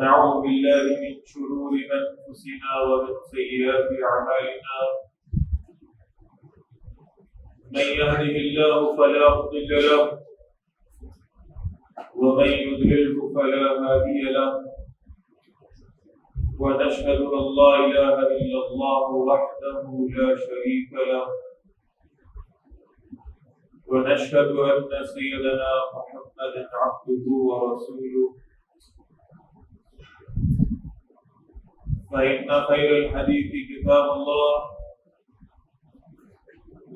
ونعوذ بالله من شرور أنفسنا ومن سيئات أعمالنا من يهده الله فلا مضل له ومن يضلله فلا هادي له ونشهد أن لا إله إلا الله وحده لا شريك له ونشهد أن سيدنا محمدا عبده ورسوله فإن خير الحديث كتاب الله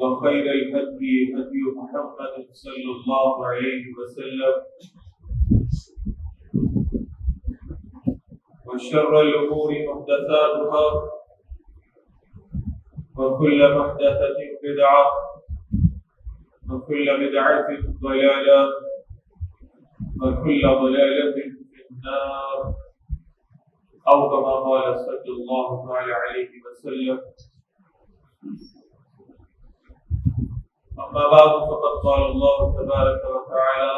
وخير الهدي هدي محمد صلى الله عليه وسلم وشر الأمور محدثاتها وكل محدثة بدعة وكل بدعة ضلالة وكل ضلالة في النار أو كما قال صلى الله عليه وسلم. أما بعد فقد قال الله تبارك وتعالى: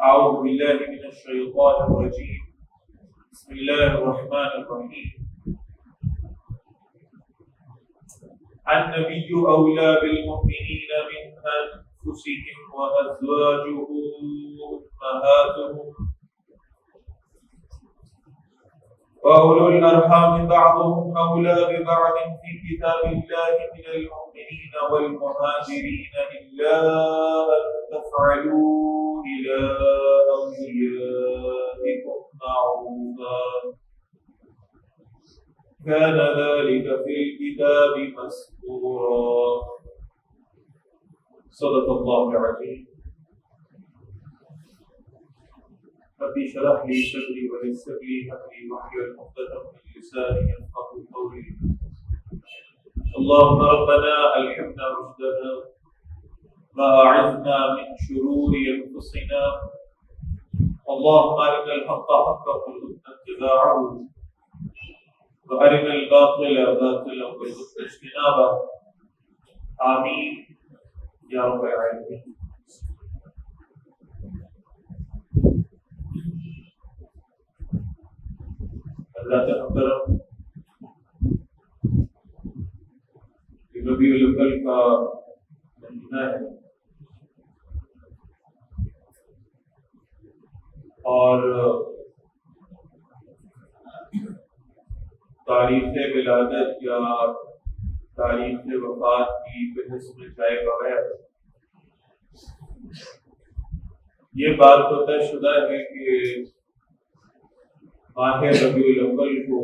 أعوذ بالله من الشيطان الرجيم بسم الله الرحمن الرحيم. النبي أولى بالمؤمنين من أنفسهم وأزواجه أمهاتهم وأولو الأرحام بعضهم أولى ببعض في كتاب الله من المؤمنين والمهاجرين إلا أن تفعلوا إلى أوليائكم معروفا كان ذلك في الكتاب مسطورا. صدق الله العظيم. رب اشرح لي صدري ويسر لي امري واحلل عقدة من لساني يفقهوا قولي. اللهم ربنا الهمنا رشدنا واعذنا من شرور انفسنا. اللهم ارنا الحق حقا وارزقنا اتباعه وارنا الباطل باطلا وارزقنا اجتنابه. آمين یا رب العالمین. اللہ کا کرم ربیع الاول کا مہینہ ہے اور تاریخ ولادت یا تاریخ وفات کی بحث میں جائے بغیر یہ بات تو طے شدہ ہے کہ ماہ ربیع الاول کو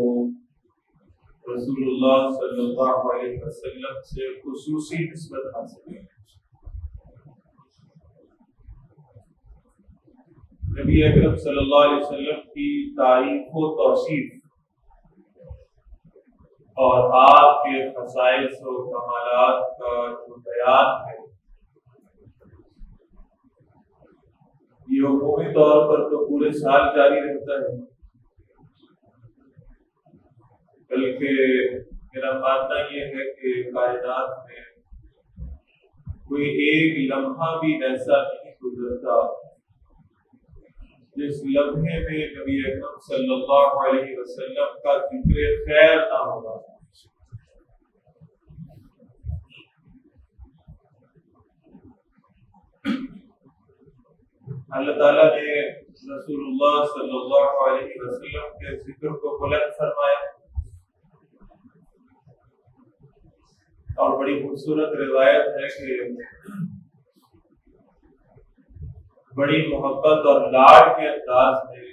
رسول اللہ صلی اللہ علیہ وسلم سے خصوصی نسبت حاصل ہے. نبی اکرم صلی اللہ علیہ وسلم کی تعریف و توصیف اور آپ کے خصائص و کمالات کا جو بیان ہے یہ عمومی طور پر تو پورے سال جاری رہتا ہے، بلکہ میرا ماننا یہ ہے کہ کائنات میں کوئی ایک لمحہ بھی ایسا نہیں گزرتا جس لمحے میں نبی اکرم صلی اللہ علیہ وسلم کا ذکر خیر نہ ہوگا. اللہ تعالیٰ نے رسول اللہ صلی اللہ علیہ وسلم کے ذکر کو بلند فرمایا اور بڑی خوبصورت روایت ہے کہ بڑی محبت اور لاڈ کے انداز میں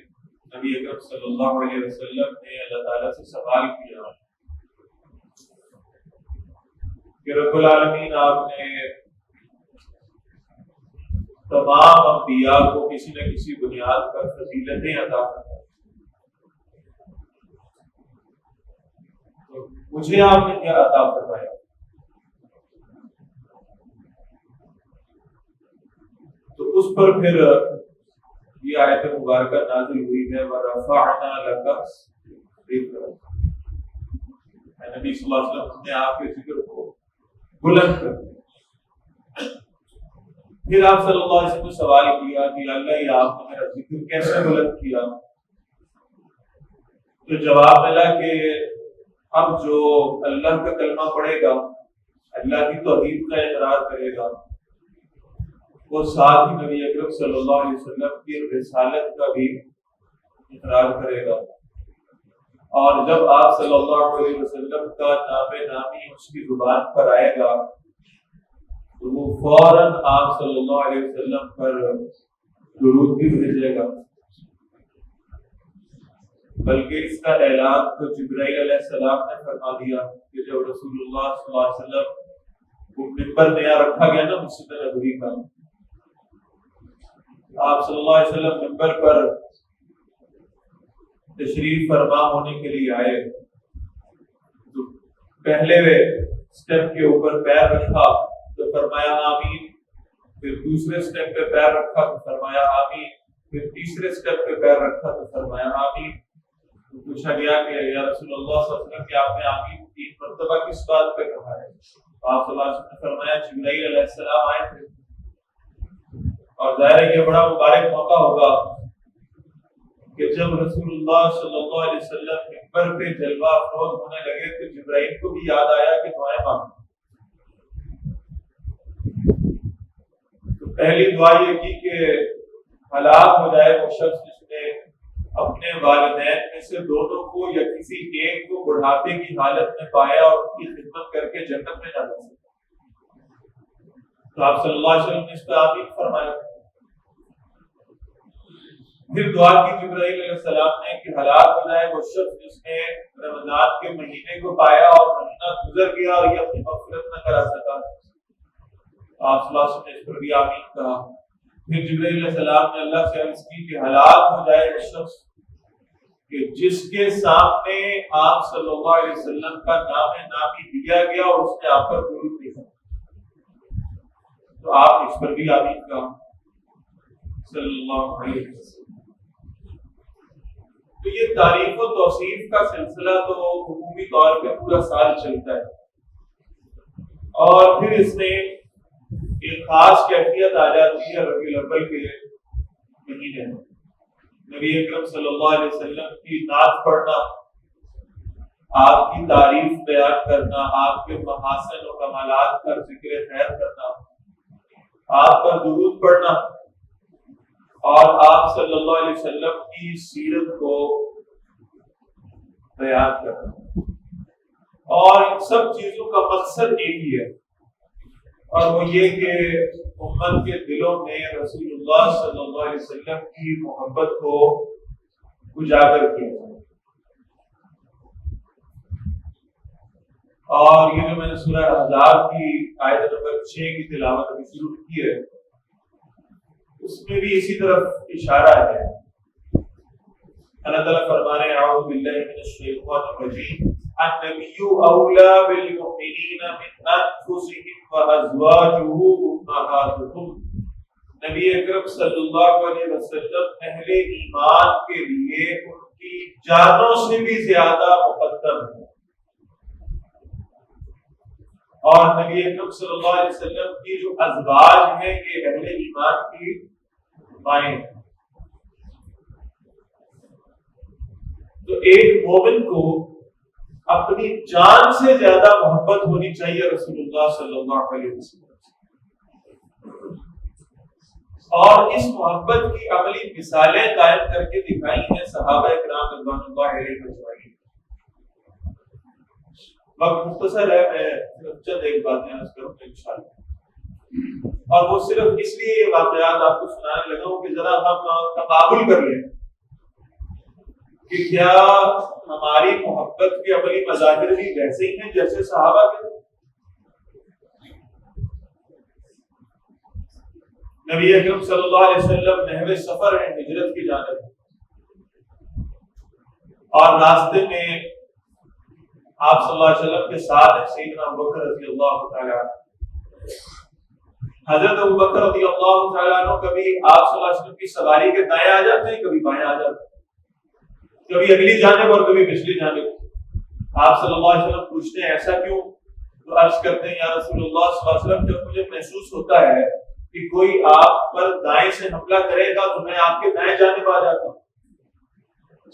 نبی اکرم صلی اللہ علیہ وسلم نے اللہ تعالیٰ سے سوال کیا کہ رب العالمین آپ نے تمام انبیاء کو کسی نہ کسی بنیاد پر فضیلتیں عطا فرمائیں، تو مجھے آپ نے کیا عطا فرمایا؟ تو اس پر پھر یہ آیت مبارکہ نازل ہوئی ہے وَرَفَعْنَا لَكَ ذِكْرَكَ. نبی صلی اللہ علیہ وسلم نے آپ کے ذکر کو بلند کر دیا. پھر آپ صلی اللہ علیہ وسلم نے سوال کیا کہ اللہ یہ آپ نے میرا ذکر کیسے بلند کیا؟ تو جواب ملا کہ اب جو اللہ کا کلمہ پڑھے گا، اللہ کی توحید کا اقرار کرے گا، وہ ساتھ ہی نبی اکرم صلی اللہ علیہ وسلم کی رسالت کا بھی اقرار کرے گا، اور جب آپ صلی اللہ علیہ وسلم کا نام نامی اس کی زبان پر آئے گا تو وہ فوراً آپ صلی اللہ علیہ وسلم پر درود بھی بھیجے گا، بلکہ اس کا اعلان تو جبرائیل علیہ السلام نے فرما دیا کہ جب رسول اللہ صلی اللہ علیہ وسلم کو منبر نیا رکھا گیا نا مسجد نبوی کا، آپ صلی اللہ علیہ وسلم منبر پر تشریف فرما ہونے کے لیے آئے تو پہلے سٹیپ کے اوپر پیر رکھا تو فرمایا آمین، پھر دوسرے سٹیپ پہ پیر رکھا تو فرمایا آمین، پھر تیسرے سٹیپ پہ پیر رکھا تو فرمایا آمین۔ تو پوچھا گیا کہ یا رسول اللہ صلی اللہ علیہ وسلم کہ آپ نے آمین 3 مرتبہ کس بات پہ کہا ہے؟ آپ صلی اللہ علیہ وسلم نے فرمایا جبرائیل علیہ السلام آئے تھے، اور ظاہر ہے یہ بڑا مبارک موقع ہوگا کہ جب رسول اللہ صلی اللہ علیہ وسلم منبر پہ جلوہ افروز ہونے لگے تو جبرائیل کو بھی یاد آیا کہ دعائیں مانگیں۔ تو پہلی دعا یہ کی کہ ہلاک ہو جائے وہ شخص جس نے اپنے والدین میں سے دونوں کو یا کسی ایک کو بڑھاپے کی حالت میں پایا اور ان کی خدمت کر کے جنت میں نہ جا سکا۔ تو آپ صلی اللہ علیہ وسلم نے اس پہ آمین فرمایا۔ پھر دعا کی جبرائیل علیہ السلام نے کہ ہلاک ہو جائے وہ شخص جس نے رمضان کے مہینے کو پایا اور مہینہ گزر گیا اور یہ اپنی مغفرت نہ کرا سکا۔ آپ صلی اللہ علیہ وسلم نے اس پر بھی آمین کہا۔ پھر جبرائیل علیہ السلام نے اللہ سے عرض کی کہ ہلاک ہو جائے وہ شخص کہ جس کے سامنے آپ صلی اللہ علیہ وسلم کا نام نامی دیا گیا اور اس نے آپ پر درود بھیجا۔ تو آپ اس پر بھی آمین کہا صلی اللہ علیہ وسلم۔ تو یہ تعریف و توصیف کا سلسلہ تو عمومی طور پہ پورا سال چلتا ہے، اور پھر اس میں ایک خاص کیفیت آ جاتی ہے ربیع الاول کے مہینے میں نبی اکرم صلی اللہ علیہ وسلم کی نعت پڑھنا، آپ کی تعریف بیان کرنا، آپ کے محاسن و کمالات کا ذکر خیر کرنا، آپ پر درود پڑھنا اور آپ صلی اللہ علیہ وسلم کی سیرت کو بیان کرنا، اور ان سب چیزوں کا مقصد ایک ہی ہے، اور وہ یہ کہ امت کے دلوں میں رسول اللہ صلی اللہ علیہ وسلم کی محبت کو اجاگر کیا جائے۔ اور یہ جو میں نے سورہ احزاب کی آیت نمبر 6 کی تلاوت ابھی شروع کی ہے، اس میں بھی اسی طرف اشارہ ہے۔ اللہ تعالیٰ فرما رہے ہیں اعوذ باللہ من الشیطان الرجیم النبی اولی بالمؤمنین من انفسهم وازواجہ امہاتہم۔ نبی اکرم صلی اللہ علیہ وسلم اہل ایمان کے لیے ان کی جانوں سے بھی زیادہ مقدم ہے، اور نبی اکرم صلی اللہ علیہ وسلم کی جو ازواج ہیں یہ اہل ایمان کی مائیں ہیں۔ تو ایک مومن کو اپنی جان سے زیادہ محبت ہونی چاہیے رسول اللہ صلی اللہ علیہ وسلم، اور اس محبت کی عملی مثالیں قائم کر کے دکھائی ہیں صحابہ کرام رضوان اللہ علیہم اجمعین۔ وقت مختصر ہے، میں صرف چند ایک باتیں عرض کروں گا انشاءاللہ، اور وہ صرف اس لیے یہ واقعات آپ کو سنانے لگا ہوں کہ ذرا ہم تقابل کر لیں کہ کیا ہماری محبت کے عملی مظاہر بھی ویسے ہی ہیں جیسے صحابہ کے۔ نبی اکرم صلی اللہ علیہ وسلم نحو سفر ہیں ہجرت کی جانب، اور راستے میں آپ صلی اللہ علیہ وسلم کے ساتھ سیدنا ابوبکر رضی اللہ تعالیٰ عنہ۔ حضرت ابوبکر رضی اللہ تعالیٰ عنہ کبھی آپ صلی اللہ علیہ وسلم کی سواری کے دائیں آ جاتے ہیں، کبھی بائیں آ جاتے ہیں، کبھی اگلی جانب اور کبھی پچھلی جانب۔ آپ صلی اللہ علیہ وسلم پوچھتے ہیں ایسا کیوں؟ تو عرض کرتے ہیں یا رسول اللہ صلی اللہ علیہ وسلم جب مجھے محسوس ہوتا ہے کہ کوئی آپ پر دائیں سے حملہ کرے گا تو میں آپ کے دائیں جانب آ جاتا ہوں،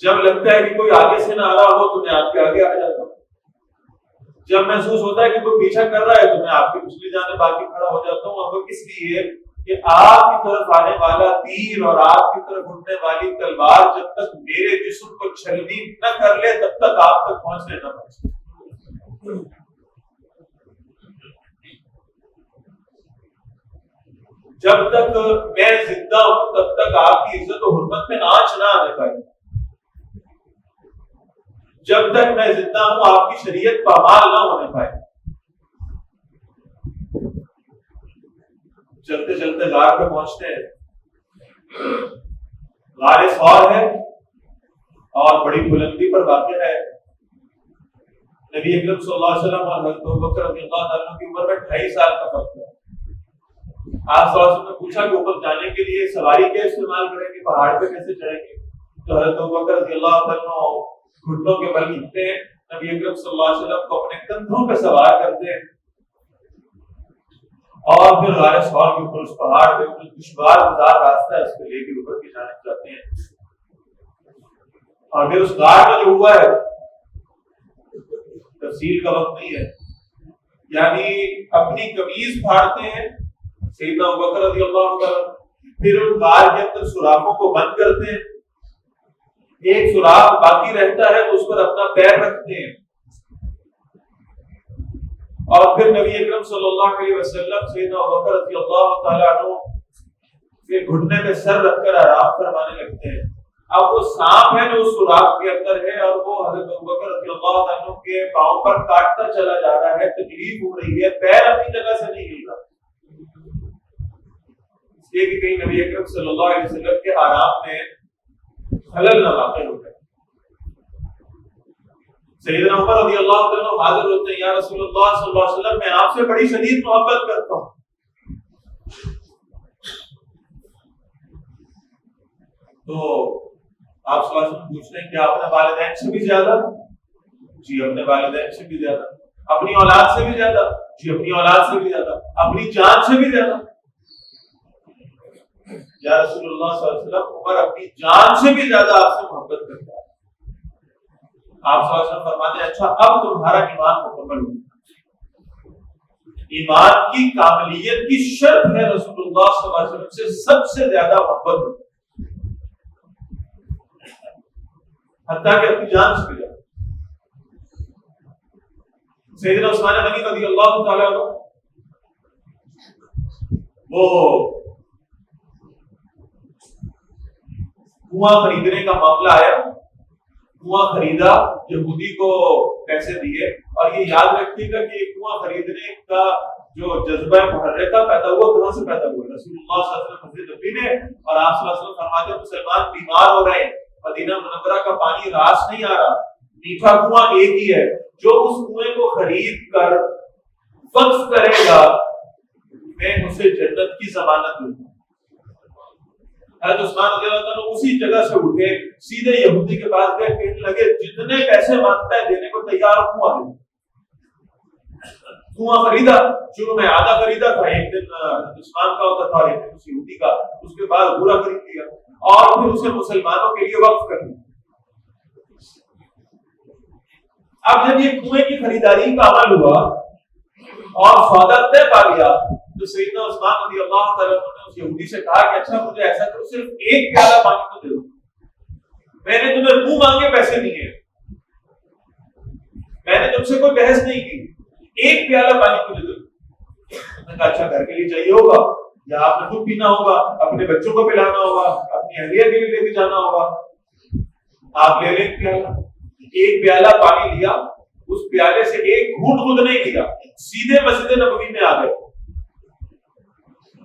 جب لگتا ہے کہ کوئی آگے سے نہ آ رہا ہو تو میں آپ کے آگے آ جاتا ہوں، جب محسوس ہوتا ہے کہ کوئی پیچھا کر رہا ہے تو میں آپ کی پچھلی جانب باقی کھڑا ہو جاتا ہوں، اور اس لیے کہ آپ کی طرف آنے والا تیر اور آپ کی طرف اٹھنے والی تلوار جب تک میرے جسم کو چھلنی نہ کر لے تب تک آپ تک پہنچنے نہ پہنچے۔ جب تک میں زندہ ہوں تب تک آپ کی عزت و حرمت میں آنچ نہ آنے پائے، جب تک میں زندہ ہوں آپ کی شریعت پامال نہ ہونے پائے۔ چلتے چلتے غار پہ پہنچتے ہیں، غار ثور ہے اور بڑی بلندی پر واقع ہے۔ نبی اکرم صلی اللہ علیہ وسلم اور حضرت ابوبکر رضی اللہ عنہ کی عمر میں 2.5 سال کا فرق ہے۔ آپ صلی اللہ علیہ وسلم نے پوچھا کہ اوپر جانے کے لیے سواری کیا استعمال کریں گے، پہاڑ پہ کیسے چڑھیں گے؟ تو حضرت ابوبکر رضی اللہ عنہ گھٹنوں کے بل گھٹتے ہیں، نبی اکرم صلی اللہ علیہ وسلم کو اپنے کندھوں پہ سوار کرتے ہیں اور پھر غار ثور کے اوپر اس پہاڑ پہ دشوار گزار راستہ ہے اس پہ لے کے اوپر کی جانب جاتے ہیں۔ اور پھر اس غار میں جو ہوا ہے تفصیل کا وقت نہیں ہے، یعنی اپنی قمیض پھاڑتے ہیں سیدنا ابوبکر رضی اللہ عنہ، پھر ان غار کے اندر سوراخوں کو بند کرتے ہیں، ایک سوراخ باقی رہتا ہے تو اس پر اپنا پیر رکھتے ہیں، اور پھر نبی اکرم صلی اللہ علیہ وسلم سیدنا ابوبکر رضی اللہ تعالیٰ عنہ کے گھٹنے پہ سر رکھ کر آرام فرمانے لگتے ہیں۔ اب وہ سانپ ہے جو اس سوراخ کے اندر ہے اور وہ حضرت ابوبکر رضی اللہ عنہ کے پاؤں پر کاٹتا چلا جا رہا ہے، تکلیف ہو رہی ہے، پیر اپنی جگہ سے نہیں ہل رہا، اس لیے کہ کہیں نبی اکرم صلی اللہ علیہ وسلم کے آرام میں خلل نہ واقع ہو جائے۔ سیدنا عمر رضی اللہ عنہ حاضر ہوتے ہیں، یا رسول اللہ صلی اللہ علیہ وسلم میں آپ سے بڑی شدید محبت کرتا ہوں۔ تو آپ صلی اللہ علیہ وسلم پوچھتے ہیں کہ اپنے والدین سے بھی زیادہ؟ جی اپنے والدین سے بھی زیادہ۔ اپنی اولاد سے بھی زیادہ؟ جی اپنی اولاد سے بھی زیادہ۔ اپنی جان سے بھی زیادہ؟ یا رسول اللہ صلی اللہ علیہ وسلم عمر اپنی جان سے بھی زیادہ آپ سے محبت کرتا ہے۔ آپ صلی اللہ علیہ وسلم فرماتے ہیں اچھا اب تمہارا ایمان مکمل ہو۔ ایمان کی کاملیت کی شرط ہے رسول اللہ صلی اللہ علیہ وسلم سے سب سے زیادہ محبت ہو، حتیٰ کہ اپنی جان سے بھی زیادہ۔ سیدنا عثمان غنی رضی اللہ تعالیٰ عنہ وہ کنواں خریدنے کا معاملہ آیا، کنواں خریدا، یہودی کو پیسے دیے، اور یہ یاد رکھیے گا کہ کنواں خریدنے کا جو جذبہ محرکہ پیدا ہوا کہاں سے پیدا ہوا؟ رسول اللہ صلی اللہ علیہ وسلم مسجد نبوی میں، اور آپ صلی اللہ علیہ وسلم فرماتے ہیں مسلمان بیمار ہو رہے ہیں، مدینہ منورہ کا پانی راس نہیں آ رہا، میٹھا کنواں ایک ہی ہے، جو اس کنویں کو خرید کر وقف کرے گا میں اسے جنت کی ضمانت دوں گا۔ حضرت عثمان رضی اللہ عنہ اسی جگہ سے اٹھے، سیدھے یہودی کے پاس گئے، کہنے لگے جتنے پیسے مانگتا ہے دینے کو تیار ہوں، کنواں دے۔ کنواں خریدا، شروع میں آدھا خریدا تھا، ایک دن عثمان کا ہوتا تھا اور ایک دن اس یہودی کا، اس کے بعد پورا خرید لیا اور پھر اسے مسلمانوں کے لیے وقف کر دیا۔ اب جب یہ کنویں کی خریداری کا عمل ہوا اور سودا طے پا گیا تو سیدنا عثمان رضی اللہ تعالیٰ عنہ نے اس یہودی سے کہا کہ اچھا مجھے ایسا کرو صرف ایک پیالہ پانی تو دے دو، میں نے تمہیں منہ مانگے پیسے نہیں ہے، میں نے تم سے کوئی بحث نہیں کی، ایک پیالہ پانی تو دے دو۔ میں نے کہا اچھا گھر کے لیے چاہیے ہوگا یا آپ نے خود پینا ہوگا، اپنے بچوں کو پلانا ہوگا، اپنی اہلیہ کے لیے لے کے جانا ہوگا، آپ لے لیں پیالہ۔ ایک پیالہ پانی لیا، اس پیالے سے ایک گھونٹ خود نہیں لیا، سیدھے مسجد نبوی میں آ گئے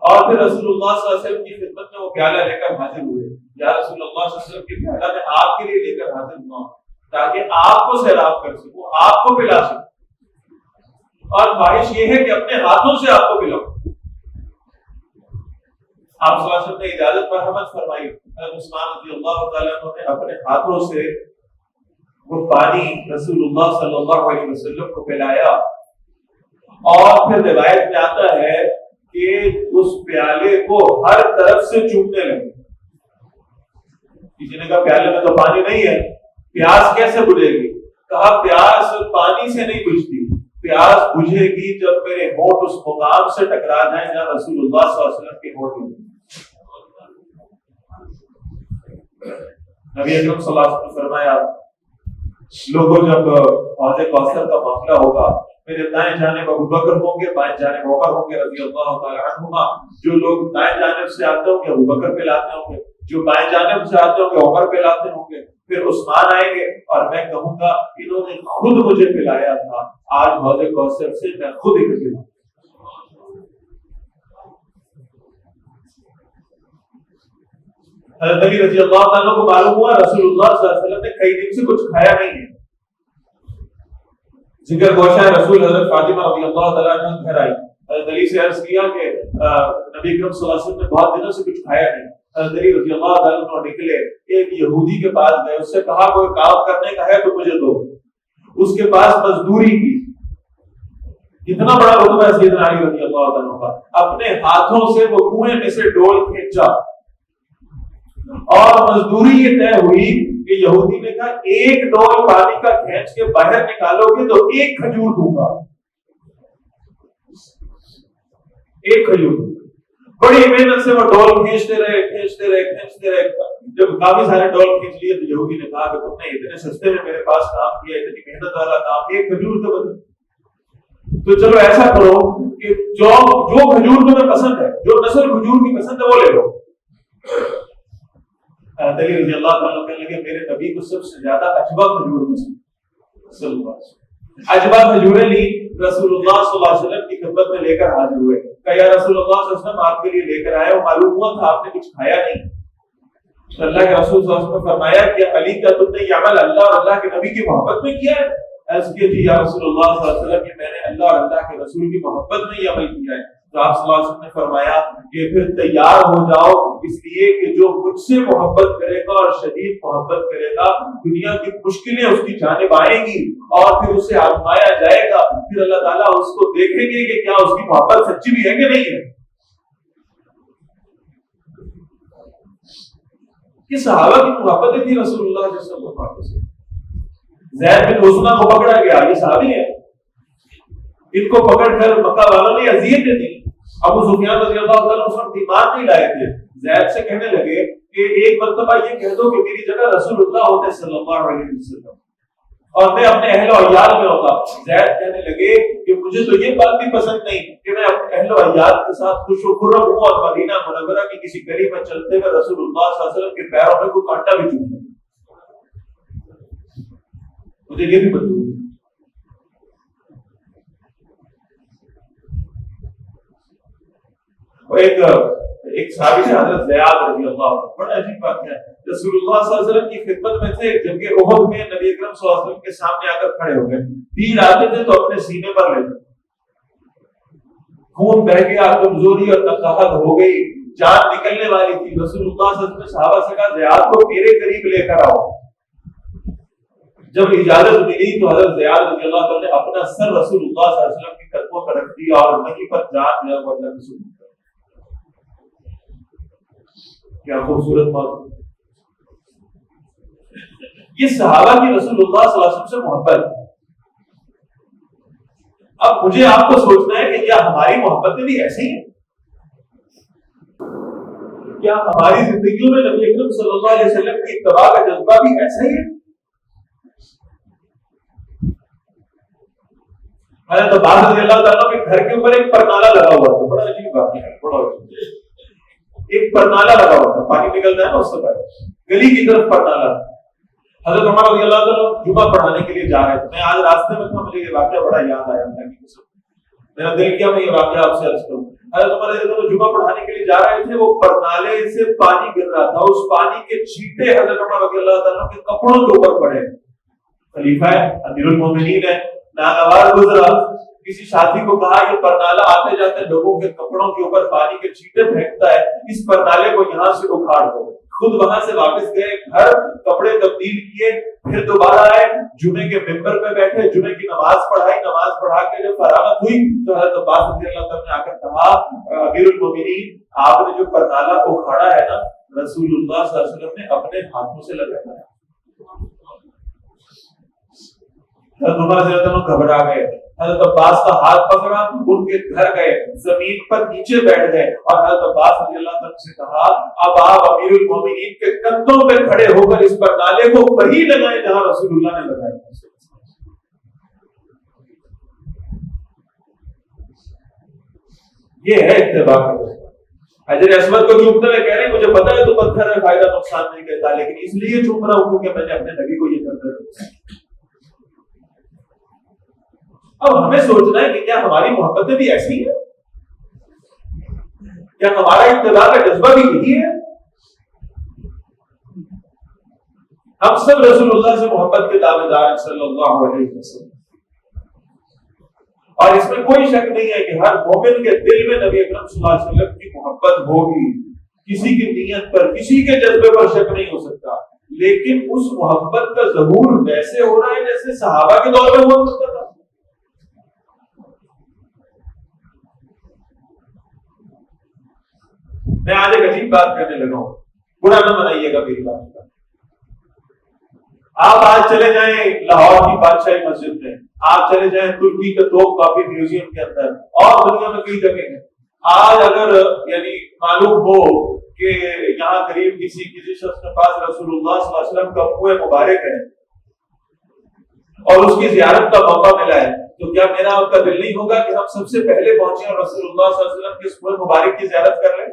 اور پھر رسول اللہ صلی اللہ علیہ وسلم کی خدمت میں وہ پیالہ لے کر حاضر ہوئے۔ یا رسول اللہ صلی اللہ علیہ وسلم کی پیالہ میں آپ کے لیے لے کر حاضر ہوا تاکہ آپ کو سیراب کر سکوں، آپ کو پلا سکوں، اور خواہش یہ ہے کہ اپنے ہاتھوں سے آپ کو پلاؤں۔ آپ صلی اللہ علیہ وسلم نے اجازت پر حمد فرمائی، حضرت عثمان رضی اللہ تعالیٰ عنہ نے اپنے ہاتھوں سے وہ پانی رسول اللہ صلی اللہ علیہ وسلم کو پلایا، اور پھر روایت میں آتا ہے کہ اس پیالے کو ہر طرف سے چومنے لگے، کسی نے کہا پیالے میں تو پانی نہیں ہے، پیاس کیسے بجھے گی؟ کہا پیاس پانی سے نہیں بجھتی، پیاس بجھے گی جب میرے ہونٹ اس مقام سے ٹکرا جائیں جہاں رسول اللہ صلی اللہ علیہ وسلم کے ہونٹ ہوتے ہیں۔ نبی اکرم صلی اللہ علیہ وسلم نے فرمایا لوگوں جب حوض کوثر کا معاملہ ہوگا، میرے دائیں جانب ابو بکر ہوں گے، بائیں جانب عمر ہوں گے رضی اللہ تعالی عنہما۔ جو لوگ دائیں جانب سے آتے ہوں گے ابو بکر پہ لاتے ہوں گے، جو بائیں جانب سے آتے ہوں گے عمر پہ لاتے ہوں گے، پھر عثمان آئیں گے اور میں کہوں گا انہوں نے خود مجھے پلایا تھا، آج حوض کوثر سے میں خود ہی پلاؤں۔ حضرت علی رضی اللہ تعالیٰ کو معلوم ہوا رسول اللہ صلی اللہ علیہ وسلم نے کئی دن سے کچھ کھایا نہیں ہے۔ ذکر گوشہ رسول حضرت فاطمہ رضی اللہ تعالیٰ عنہ گھر آئی، حضرت علی سے عرض کیا کہ نبی اکرم صلی اللہ علیہ وسلم نے بہت دنوں سے کچھ کھایا نہیں۔ حضرت علی رضی اللہ تعالیٰ عنہ نکلے، ایک یہودی کے پاس گئے، اس سے کہا کوئی کام کرنے کا ہے تو مجھے دو۔ اس کے پاس مزدوری کی، اتنا بڑا رتبہ ہے سیدنا علی رضی اللہ عنہ کا، اپنے ہاتھوں سے وہ کنویں میں سے ڈول کھینچا اور مزدوری یہ طے ہوئی کہ یہودی نے کہا ایک ڈول پانی کا کھینچ کے باہر نکالو گے تو ایک کھجور دوں گا، ایک کھجور۔ بڑی محنت سے وہ ڈول کھینچتے رہے، جب کافی سارے ڈول کھینچ لیے تو یہودی نے کہا کہ تم نے اتنے سستے میں میرے پاس کام کیا، اتنی محنت والا کام، ایک کھجور تو بدل، تو چلو ایسا کرو کہ جو کھجور تمہیں پسند ہے، جو نسل کھجور کی پسند ہے وہ لے لو۔ علی رضی اللہ تعالیٰ کہنے لگے میرے نبی کو سب سے زیادہ عجبہ کھجور پسند، عجبہ کھجوریں لی، رسول اللہ صلی اللہ علیہ وسلم کی خدمت میں لے کر حاضر ہوئے کہ یا رسول اللہ صلی اللہ علیہ وسلم آپ کے لیے لے کر آئے، وہ معلوم ہوا تھا آپ نے کچھ کھایا نہیں۔ تو اللہ کے رسول صلی اللہ علیہ وسلم نے فرمایا کہ علی کا تم نے یہ عمل اللہ اور اللہ کے نبی کی محبت میں کیا ہے؟ عرض کیا جی یا رسول اللہ صلی اللہ علیہ وسلم، میں نے اللہ اور اللہ کے رسول کی محبت میں یہ عمل کیا ہے۔ تو آپ صلی اللہ علیہ وسلم نے فرمایا کہ پھر تیار ہو جاؤ، اس لیے کہ جو مجھ سے محبت کرے گا اور شدید محبت کرے گا، دنیا کی مشکلیں اس کی جانب آئیں گی اور پھر اسے آزمایا جائے گا، پھر اللہ تعالیٰ اس کو دیکھیں گے کہ کیا اس کی محبت سچی بھی ہے کہ نہیں ہے۔ یہ صحابہ کی محبتیں تھی رسول اللہ صلی اللہ علیہ وسلم سے۔ زید بن حسنہ کو پکڑا گیا، یہ صحابی ہے، ان کو پکڑ کر مکہ والوں نے اذیتیں دی۔ ابو سفیان رضی اللہ تعالیٰ اس وقت ایمان نہیں لائے تھے، زید سے کہنے لگے کہ ایک مرتبہ یہ کہہ دو کہ میری جگہ رسول اللہ ہوتے صلی اللہ علیہ وسلم اور میں اپنے اہل و عیال میں ہوتا۔ زید کہنے لگے کہ مجھے تو یہ بات بھی پسند نہیں کہ میں اپنے اہل و عیال کے ساتھ خوش و خرم ہوں اور مدینہ منورہ کی کسی گلی میں چلتے ہوئے رسول اللہ صلی اللہ علیہ وسلم کے پیروں میں کوئی کانٹا بھی چبھے، مجھے یہ بھی منظور ہے۔ ایک صحابی سے حضرت زیاد رضی اللہ عنہ، بڑا عجیب بات ہے، رسول اللہ صلی اللہ علیہ وسلم کی خدمت میں تھے، جبکہ احد میں نبی اکرم صلی اللہ علیہ وسلم کے سامنے آ کر کھڑے ہو گئے، تیر آتے تھے تو اپنے سینے پر لیتے، خون بہ گیا، کمزوری اور نقاہت ہو گئی، جان نکلنے والی تھی۔ رسول اللہ صلی اللہ علیہ وسلم نے صحابہ سے کہا زیاد کو میرے قریب لے کر آؤ۔ جب اجازت ملی تو حضرت زیاد رضی اللہ عنہ نے اپنا سر رسول اللہ صلی اللہ علیہ وسلم کے قدموں پر رکھ دیا اور وہیں پر جان لیا اور اللہ کی سنت۔ کیا خوبصورت بات! یہ صحابہ کی رسول اللہ صلی اللہ علیہ وسلم سے محبت۔ اب مجھے آپ کو سوچنا ہے کہ کیا ہماری محبتیں بھی ایسی ہیں؟ کیا ہماری زندگیوں میں نبی اکرم صلی اللہ علیہ وسلم کی اتباع کا جذبہ بھی ایسا ہی ہے؟ حضرت عباس رضی اللہ تعالیٰ کے گھر کے اوپر ایک پرنالہ لگا ہوا تھا، بڑا عجیب بات ہے، بڑا عجیب، ایک پرنالہ لگا ہوا تھا، پانی نکلتا ہے نا اس سے پہلے، گلی کی طرف پرنالہ تھا۔ حضرت عمر رضی اللہ عنہ جمعہ پڑھانے کے لیے جا رہے تھے، میں آج راستے میں تھا، مجھے یہ واقعہ بڑا یاد آیا، میرا دل کیا میں یہ واقعہ آپ سے عرض کروں۔ حضرت عمر رضی اللہ عنہ جمعہ پڑھانے کے لیے جا رہے تھے، وہ پرنالے سے پانی گر رہا تھا، اس پانی کے چھینٹے حضرت عمر رضی اللہ عنہ کے کپڑوں کے اوپر پڑے۔ خلیفہ ہے، امیر المومنین ہے، ناگوار گزرا، کسی ساتھی کو کہا یہ پرنالہ آتے جاتے لوگوں کے کپڑوں کے اوپر پانی کے چھینٹے پھینکتا ہے، اس پرنالے کو یہاں سے اکھاڑ دو۔ خود وہاں سے واپس گئے گھر، کپڑے تبدیل کیے، پھر دوبارہ آئے، جمعے کے ممبر پہ بیٹھے، جمعے کی نماز پڑھائی، نماز پڑھا کے جب فراغت ہوئی تو حضرت عباس رضی اللہ عنہ نے آ کر کہا امیر المومنین آپ نے جو پرنالہ اکھاڑا ہے نا، رسول اللہ صلی اللہ علیہ وسلم نے اپنے ہاتھوں سے لگایا. حضرت عمر رضی اللہ عنہ گھبرا گئے, حضرت عباس کا ہاتھ پکڑا, ان کے گھر گئے, زمین پر نیچے بیٹھ گئے اور حضرت عباس رضی اللہ عنہ سے کہا اب آپ امیر المومنین کے کندھوں پہ کھڑے ہو کر اس پر نالے کو وہی لگائیں جہاں رسول اللہ نے لگایا. یہ ہے اتباع کا طریقہ. حجر اسود کو چومتے ہوئے کہہ رہے ہیں مجھے پتا ہے تو پتھر ہے, فائدہ نقصان نہیں کہتا, لیکن اس لیے چوم رہا ہوں کیونکہ میں نے اپنے نبی کو یہ کرنا ہے. اب ہمیں سوچنا ہے کہ کیا ہماری محبتیں بھی ایسی ہیں؟ کیا ہمارا اتباع کا جذبہ بھی یہی ہے؟ ہم سب رسول اللہ سے محبت کے دعوے دار ہیں صلی اللہ علیہ وسلم, اور اس میں کوئی شک نہیں ہے کہ ہر مومن کے دل میں نبی اکرم صلی اللہ علیہ وسلم کی محبت ہوگی. کسی کی نیت پر, کسی کے جذبے پر شک نہیں ہو سکتا, لیکن اس محبت کا ظہور ویسے ہو رہا ہے جیسے صحابہ کے دور میں ہوا کرتا تھا. میں آج ایک عجیب بات کرنے لگا ہوں, برا نہ منائیے گا میری بات کا. آپ آج چلے جائیں لاہور کی بادشاہی مسجد میں, آپ چلے جائیں ترکی کے توپ کافی میوزیم کے اندر, اور دنیا میں کئی جگہ ہیں. آج اگر یعنی معلوم ہو کہ یہاں قریب کسی شخص کے پاس رسول اللہ صلی اللہ علیہ وسلم کا منہ مبارک ہے اور اس کی زیارت کا موقع ملا ہے, تو کیا میرا آپ کا دل نہیں ہوگا کہ ہم سب سے پہلے پہنچے اور رسول اللہ صلی اللہ علیہ وسلم کے منہ مبارک کی زیارت کر لیں؟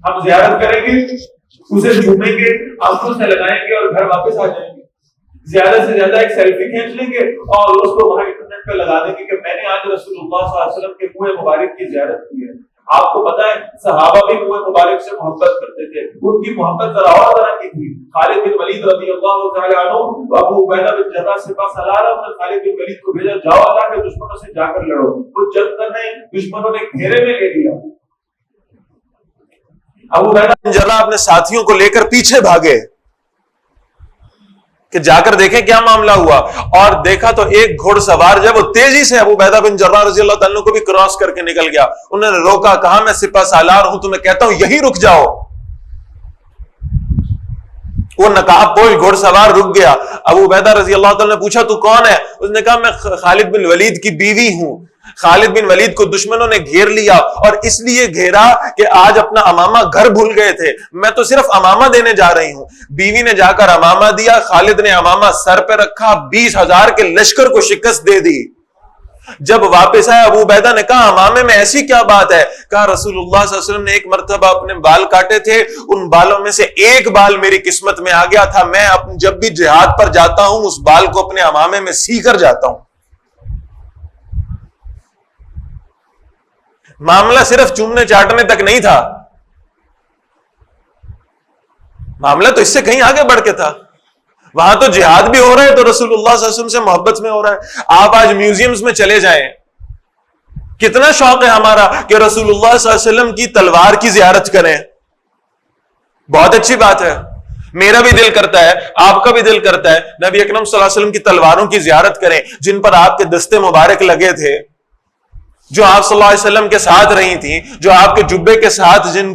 ہم زیارت کریں گے, اسے جھومیں گے, آنکھوں سے لگائیں گے اور گھر واپس آ جائیں گے. زیادہ سے زیادہ ایک سیلفی کھینچ لیں گے اور اس کو وہاں انٹرنیٹ پہ لگا دیں گے کہ میں نے آج رسول اللہ صلی اللہ علیہ وسلم کے منہ مبارک کی زیارت کی ہے. آپ کو پتا ہے صحابہ بھی منہ مبارک سے محبت کرتے تھے, ان کی محبت ذرا اور طرح کی تھی. خالد بن ولید رضی اللہ تعالی عنہ, ابو عبیدہ بن جراح سے پاس سلالہ نے خالد بن ولید کو بھیجا, جاؤ اللہ کے دشمنوں سے جا کر لڑو. وہ جنگ کرنے دشمنوں نے گھیرے میں لے لیا. ابو عبیدہ بن جراح اپنے ساتھیوں کو لے کر پیچھے بھاگے کہ جا کر دیکھیں کیا معاملہ ہوا, اور دیکھا تو ایک گھوڑ سوار جب وہ تیزی سے ابو عبیدہ بن جراح رضی اللہ تعالیٰ کو بھی کراس کر کے نکل گیا. انہوں نے روکا, کہا میں سپہ سالار ہوں, تمہیں کہتا ہوں یہی رک جاؤ. وہ نقاب پوش گھوڑ سوار رک گیا. ابو عبیدہ رضی اللہ تعالیٰ نے پوچھا تو کون ہے؟ اس نے کہا میں خالد بن ولید کی بیوی ہوں. خالد بن ولید کو دشمنوں نے گھیر لیا, اور اس لیے گھیرا کہ آج اپنا امامہ گھر بھول گئے تھے, میں تو صرف امامہ دینے جا رہی ہوں. بیوی نے جا کر امامہ دیا, خالد نے امامہ سر پہ رکھا, 20,000 کے لشکر کو شکست دے دی. جب واپس آیا ابو عبیدہ نے کہا امامے میں ایسی کیا بات ہے؟ کہا رسول اللہ صلی اللہ علیہ وسلم نے ایک مرتبہ اپنے بال کاٹے تھے, ان بالوں میں سے ایک بال میری قسمت میں آ گیا تھا, میں جب بھی جہاد پر جاتا ہوں اس بال کو اپنے امامے میں سی کر جاتا ہوں. معاملہ صرف چومنے چاٹنے تک نہیں تھا, معاملہ تو اس سے کہیں آگے بڑھ کے تھا. وہاں تو جہاد بھی ہو رہا ہے تو رسول اللہ صلی اللہ علیہ وسلم سے محبت میں ہو رہا ہے. آپ آج میوزیمز میں چلے جائیں, کتنا شوق ہے ہمارا کہ رسول اللہ صلی اللہ علیہ وسلم کی تلوار کی زیارت کریں. بہت اچھی بات ہے, میرا بھی دل کرتا ہے, آپ کا بھی دل کرتا ہے نبی اکرم صلی اللہ علیہ وسلم کی تلواروں کی زیارت کریں, جن پر آپ کے دستے مبارک لگے تھے, جو آپ صلی اللہ علیہ وسلم کے ساتھ رہی تھی, جو آپ کے جبے کے ساتھ جن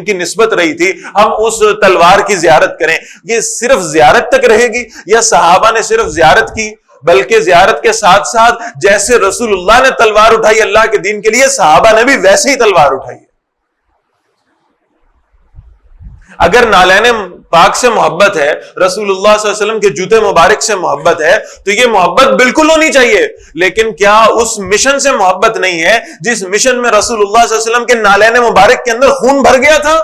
کی نسبت رہی تھی. ہم اس تلوار کی زیارت کریں. یہ صرف زیارت تک رہے گی یا صحابہ نے صرف زیارت کی؟ بلکہ زیارت کے ساتھ ساتھ جیسے رسول اللہ نے تلوار اٹھائی اللہ کے دین کے لیے, صحابہ نے بھی ویسے ہی تلوار اٹھائی. اگر نالین پاک سے محبت ہے, رسول اللہ صلی اللہ علیہ وسلم کے جوتے مبارک سے محبت ہے, تو یہ محبت بالکل ہونی چاہیے. لیکن کیا اس مشن سے محبت نہیں ہے جس مشن میں رسول اللہ صلی اللہ علیہ وسلم کے نالین مبارک کے اندر خون بھر گیا تھا؟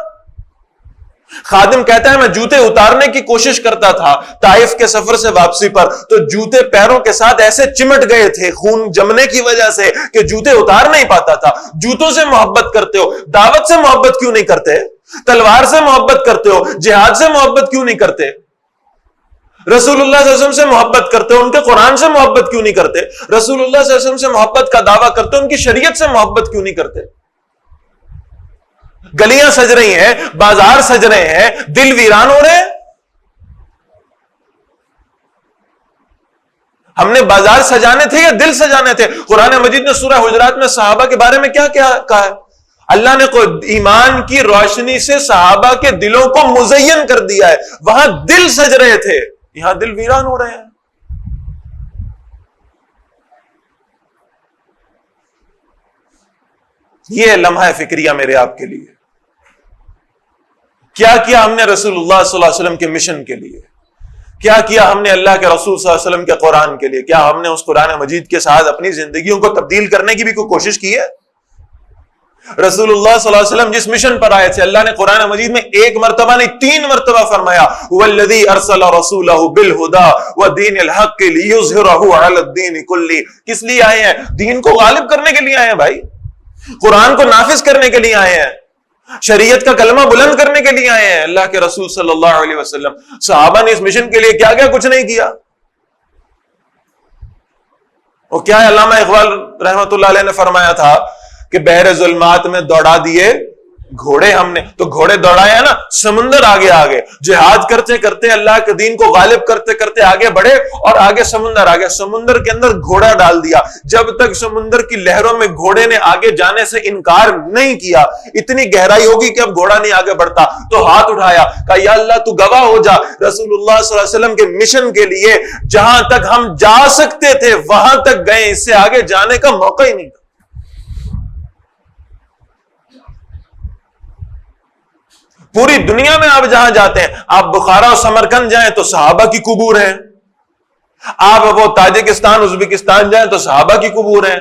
خادم کہتا ہے میں جوتے اتارنے کی کوشش کرتا تھا طائف کے سفر سے واپسی پر, تو جوتے پیروں کے ساتھ ایسے چمٹ گئے تھے خون جمنے کی وجہ سے کہ جوتے اتار نہیں پاتا تھا. جوتوں سے محبت کرتے ہو, دعوت سے محبت کیوں نہیں کرتے؟ تلوار سے محبت کرتے ہو, جہاد سے محبت کیوں نہیں کرتے؟ رسول اللہ صلی اللہ علیہ وسلم سے محبت کرتے ہو, ان کے قرآن سے محبت کیوں نہیں کرتے؟ رسول اللہ صلی اللہ علیہ وسلم سے محبت کا دعویٰ کرتے ہو, ان کی شریعت سے محبت کیوں نہیں کرتے؟ گلیاں سج رہی ہیں, بازار سج رہے ہیں, دل ویران ہو رہے ہیں. ہم نے بازار سجانے تھے یا دل سجانے تھے؟ قرآن مجید نے سورہ حجرات میں صحابہ کے بارے میں کیا کہا ہے؟ اللہ نے ایمان کی روشنی سے صحابہ کے دلوں کو مزین کر دیا ہے. وہاں دل سج رہے تھے, یہاں دل ویران ہو رہے ہیں. یہ لمحہ فکریہ میرے آپ کے لیے. کیا کیا ہم نے رسول اللہ صلی اللہ علیہ وسلم کے مشن کے لیے, کیا کیا ہم نے اللہ کے رسول صلی اللہ علیہ وسلم کے قرآن کے لیے, کیا ہم نے اس قرآن مجید کے ساتھ اپنی زندگیوں کو تبدیل کرنے کی بھی کوئی کوشش کی ہے؟ رسول اللہ صلی اللہ علیہ وسلم جس مشن پر آئے تھے, اللہ نے قرآن مجید میں ایک مرتبہ نہیں 3 مرتبہ فرمایا والذی ارسل رسولہ بالہدی ودین الحق لیظہرہ علی الدین کلہ. کس لیے آئے ہیں؟ دین کو غالب کرنے کے لیے آئے ہیں بھائی, قرآن کو نافذ کرنے کے لیے آئے ہیں, شریعت کا کلمہ بلند کرنے کے لیے آئے ہیں. اللہ کے رسول صلی اللہ علیہ وسلم, صحابہ نے اس مشن کے لیے کیا کیا کچھ نہیں کیا. وہ کیا ہے, علامہ اقبال رحمۃ اللہ علیہ نے فرمایا تھا کہ بحر ظلمات میں دوڑا دیے گھوڑے ہم نے, تو گھوڑے دوڑائے نا, سمندر آگے آگے جہاد کرتے کرتے اللہ کے دین کو غالب کرتے کرتے آگے بڑھے, اور آگے سمندر آ گیا, سمندر کے اندر گھوڑا ڈال دیا. جب تک سمندر کی لہروں میں گھوڑے نے آگے جانے سے انکار نہیں کیا, اتنی گہرائی ہوگی کہ اب گھوڑا نہیں آگے بڑھتا, تو ہاتھ اٹھایا, کہا یا اللہ تو گواہ ہو جا, رسول اللہ صلی اللہ علیہ وسلم کے مشن کے لیے جہاں تک ہم جا سکتے تھے وہاں تک گئے, اس سے آگے جانے کا موقع ہی نہیں تھا. پوری دنیا میں آپ جہاں جاتے ہیں, آپ بخارا اور سمرقند جائیں تو صحابہ کی قبور ہیں, آپ وہ تاجکستان ازبکستان جائیں تو صحابہ کی قبور ہیں,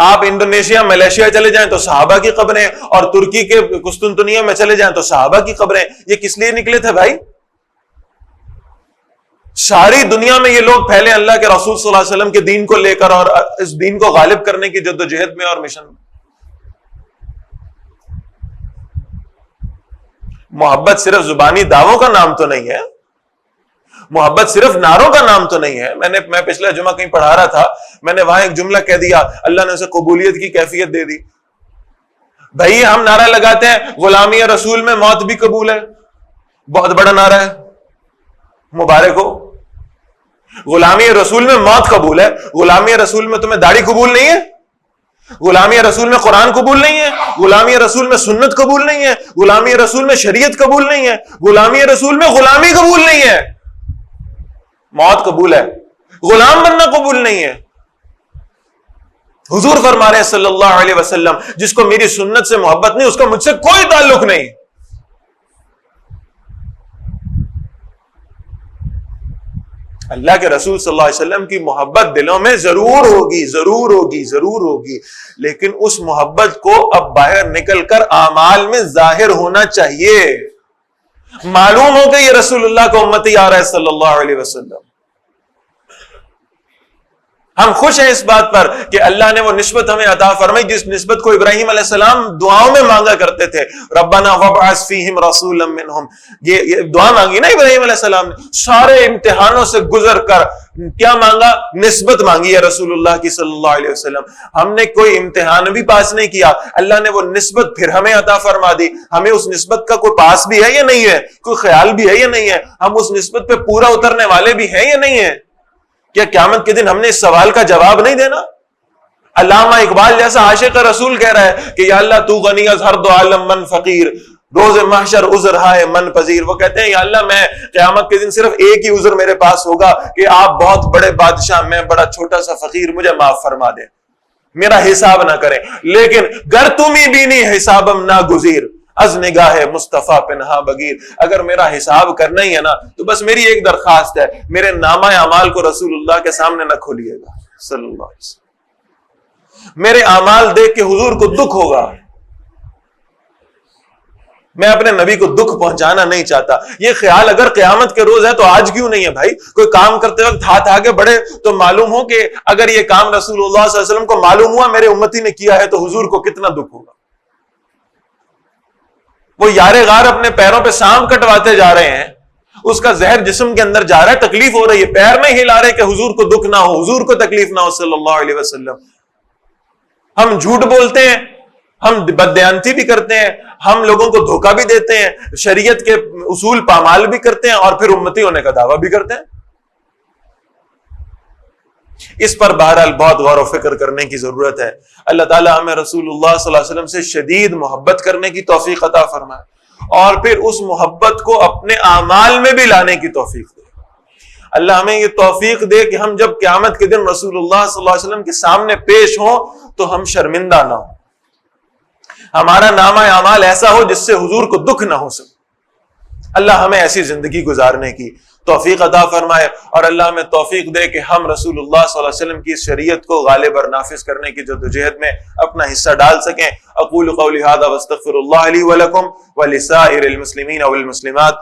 آپ انڈونیشیا ملیشیا چلے جائیں تو صحابہ کی قبریں, اور ترکی کے قسطنطنیہ میں چلے جائیں تو صحابہ کی قبریں. یہ کس لیے نکلے تھے بھائی؟ ساری دنیا میں یہ لوگ پھیلے اللہ کے رسول صلی اللہ علیہ وسلم کے دین کو لے کر, اور اس دین کو غالب کرنے کی جدوجہد میں اور مشن میں. محبت صرف زبانی دعووں کا نام تو نہیں ہے, محبت صرف نعروں کا نام تو نہیں ہے. میں پچھلا جمعہ کہیں پڑھا رہا تھا, میں نے وہاں ایک جملہ کہہ دیا, اللہ نے اسے قبولیت کی کیفیت دے دی. بھائی ہم نعرہ لگاتے ہیں غلامی رسول میں موت بھی قبول ہے, بہت بڑا نعرہ ہے, مبارک ہو. غلامی رسول میں موت قبول ہے, غلامی رسول میں تمہیں داڑھی قبول نہیں ہے, غلامی رسول میں قرآن قبول نہیں ہے, غلامی رسول میں سنت قبول نہیں ہے, غلامی رسول میں شریعت قبول نہیں ہے, غلامی رسول میں غلامی قبول نہیں ہے. موت قبول ہے, غلام بننا قبول نہیں ہے. حضور فرما رہے ہیں صلی اللہ علیہ وسلم, جس کو میری سنت سے محبت نہیں اس کا مجھ سے کوئی تعلق نہیں. اللہ کے رسول صلی اللہ علیہ وسلم کی محبت دلوں میں ضرور ہوگی, ضرور ہوگی, ضرور ہوگی, لیکن اس محبت کو اب باہر نکل کر اعمال میں ظاہر ہونا چاہیے. معلوم ہو کہ یہ رسول اللہ کا امتی آ رہا ہے صلی اللہ علیہ وسلم. ہم خوش ہیں اس بات پر کہ اللہ نے وہ نسبت ہمیں عطا فرمائی جس نسبت کو ابراہیم علیہ السلام دعاؤں میں مانگا کرتے تھے. ربنا وابعث فیہم رسولا منہم, یہ دعا مانگی نا ابراہیم علیہ السلام نے, سارے امتحانوں سے گزر کر کیا مانگا؟ نسبت مانگی ہے رسول اللہ کی صلی اللہ علیہ وسلم. ہم نے کوئی امتحان بھی پاس نہیں کیا, اللہ نے وہ نسبت پھر ہمیں عطا فرما دی. ہمیں اس نسبت کا کوئی پاس بھی ہے یا نہیں ہے, کوئی خیال بھی ہے یا نہیں ہے, ہم اس نسبت پہ پورا اترنے والے بھی ہیں یا نہیں ہے. کیا قیامت کے دن ہم نے اس سوال کا جواب نہیں دینا؟ علامہ اقبال جیسا عاشق رسول کہہ رہا ہے کہ یا اللہ تو غنی از ہر دو عالم من فقیر, روز محشر عذر ہائے من پذیر. وہ کہتے ہیں یا اللہ میں قیامت کے دن صرف ایک ہی عذر میرے پاس ہوگا کہ آپ بہت بڑے بادشاہ, میں بڑا چھوٹا سا فقیر, مجھے معاف فرما دیں, میرا حساب نہ کریں. لیکن گر تمہیں بھی نہیں حسابم نہ گزیر از نگاہ مصطفیٰ پنہا بگیر. اگر میرا حساب کرنا ہی ہے نا تو بس میری ایک درخواست ہے, میرے نامہ اعمال کو رسول اللہ کے سامنے نہ کھولیے گا صلی اللہ علیہ وسلم. میرے اعمال دیکھ کے حضور کو دکھ ہوگا, میں اپنے نبی کو دکھ پہنچانا نہیں چاہتا. یہ خیال اگر قیامت کے روز ہے تو آج کیوں نہیں ہے بھائی؟ کوئی کام کرتے وقت ہاتھ آگے بڑھے تو معلوم ہو کہ اگر یہ کام رسول اللہ صلی اللہ علیہ وسلم کو معلوم ہوا میرے امتی نے کیا ہے تو حضور کو کتنا دکھ ہوگا. وہ یار غار اپنے پیروں پہ سانپ کٹواتے جا رہے ہیں, اس کا زہر جسم کے اندر جا رہا ہے, تکلیف ہو رہی ہے, پیر نہیں ہلا رہے کہ حضور کو دکھ نہ ہو, حضور کو تکلیف نہ ہو صلی اللہ علیہ وسلم. ہم جھوٹ بولتے ہیں, ہم بددیانتی بھی کرتے ہیں, ہم لوگوں کو دھوکہ بھی دیتے ہیں, شریعت کے اصول پامال بھی کرتے ہیں, اور پھر امتی ہونے کا دعویٰ بھی کرتے ہیں. اس پر بہرحال بہت غور و فکر کرنے کی ضرورت ہے۔ اللہ تعالیٰ ہمیں رسول اللہ صلی اللہ علیہ وسلم سے شدید محبت کرنے کی توفیق عطا فرمائے، اور پھر اس محبت کو اپنے اعمال میں بھی لانے کی توفیق دے۔ اللہ ہمیں یہ توفیق دے کہ ہم جب قیامت کے دن رسول اللہ صلی اللہ علیہ وسلم کے سامنے پیش ہوں تو ہم شرمندہ نہ ہوں، ہمارا نامہ اعمال ایسا ہو جس سے حضور کو دکھ نہ ہو سکے۔ اللہ ہمیں ایسی زندگی گزارنے کی توفیق عطا فرمائے، اور اللہ ہمیں توفیق دے کہ ہم رسول اللہ صلی اللہ علیہ وسلم کی شریعت کو غالب اور نافذ کرنے کی جدوجہد میں اپنا حصہ ڈال سکیں۔ اقول قولی ھذا واستغفر اللہ لی ولکم ولسائر المسلمین والمسلمات۔